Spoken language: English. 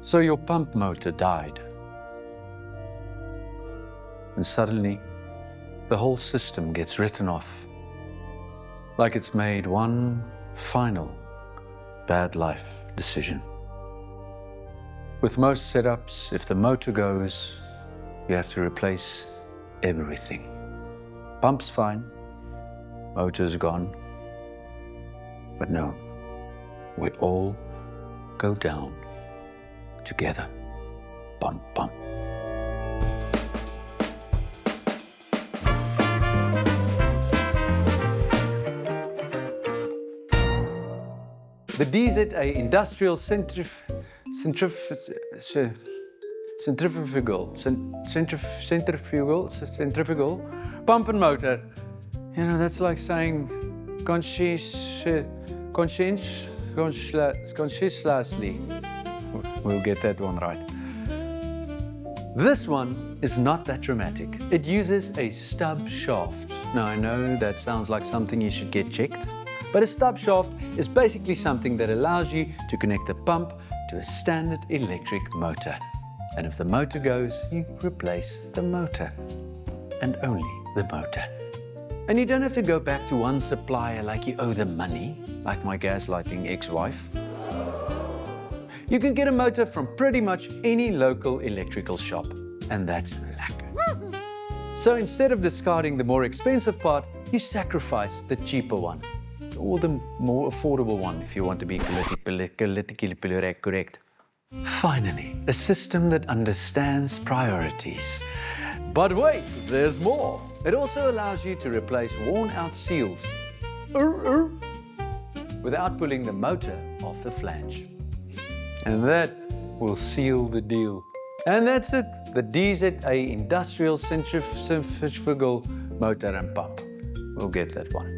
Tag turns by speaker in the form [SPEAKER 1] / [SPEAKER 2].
[SPEAKER 1] So your pump motor died. And suddenly, the whole system gets written off, like it's made one final bad life decision. With most setups, if the motor goes, you have to replace everything. Pump's fine, motor's gone. But no, we all go down together. Bum, bum. The DZA industrial centrifugal pump and motor. You know, that's like saying conscientiously. We'll get that one right. This one is not that dramatic. It uses a stub shaft. Now, I know that sounds like something you should get checked, but a stub shaft is basically something that allows you to connect the pump to a standard electric motor. And if the motor goes, you replace the motor, and only the motor. And you don't have to go back to one supplier like you owe them money, like my gaslighting ex-wife. You can get a motor from pretty much any local electrical shop, and that's lekker. So instead of discarding the more expensive part, you sacrifice the cheaper one, or the more affordable one if you want to be politically correct. Finally, a system that understands priorities. But wait, there's more. It also allows you to replace worn-out seals without pulling the motor off the flange. And that will seal the deal. And that's it, the DZA industrial centrifugal motor and pump. We'll get that one.